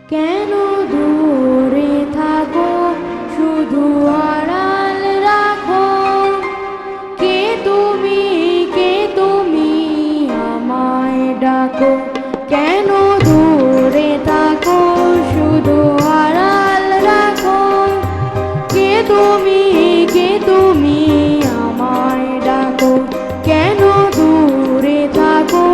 কেন দূরে থাকো, শুধু আড়াল রাখো। কে তুমি, কে তুমি, আমায় ডাকো। কেন দূরে থাকো, শুধু আড়াল রাখো। কে তুমি, কে তুমি, আমায় ডাকো। কেন দূরে থাকো।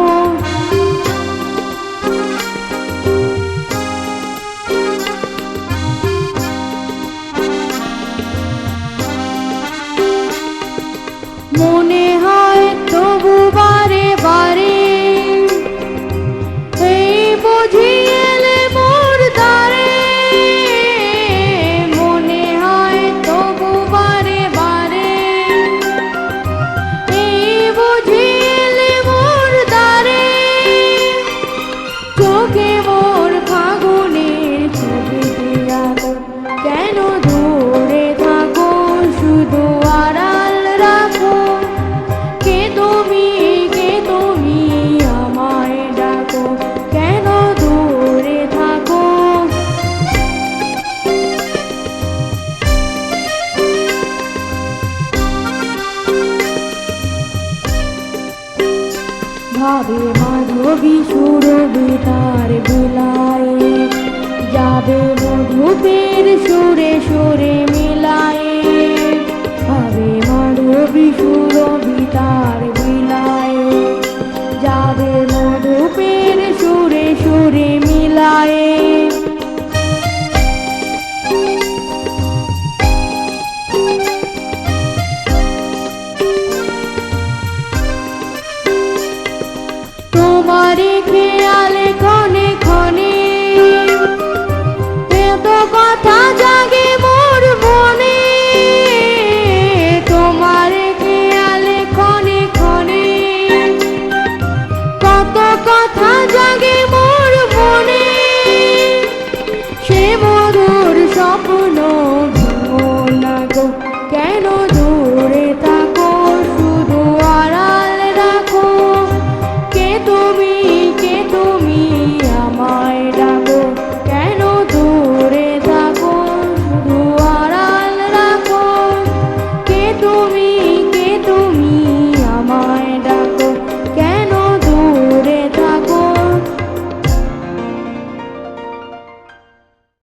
মনে হয় তবু বারে বারে, এই বুঝি এলে মোর দ্বারে। মনে হয় তবু বারে বারে, এই বুঝি এলে মোর দ্বারে। চোখে মোর ফাগুনের ছবি আঁকো। কেন দূরে থাকো, শুধু আড়াল রাখো। কে তুমি, কে তুমি, আমায় ডাকো। কেন দূরে থাকো। ভাবে মাধবী সুরভি তার বিলায়, যাবে মধুপের সুরে সুরে মিলায়। ভাবে মাধবী সুরভি তার বিলায়, যাবে মধুপের সুরে সুরে মিলায়। তোমারে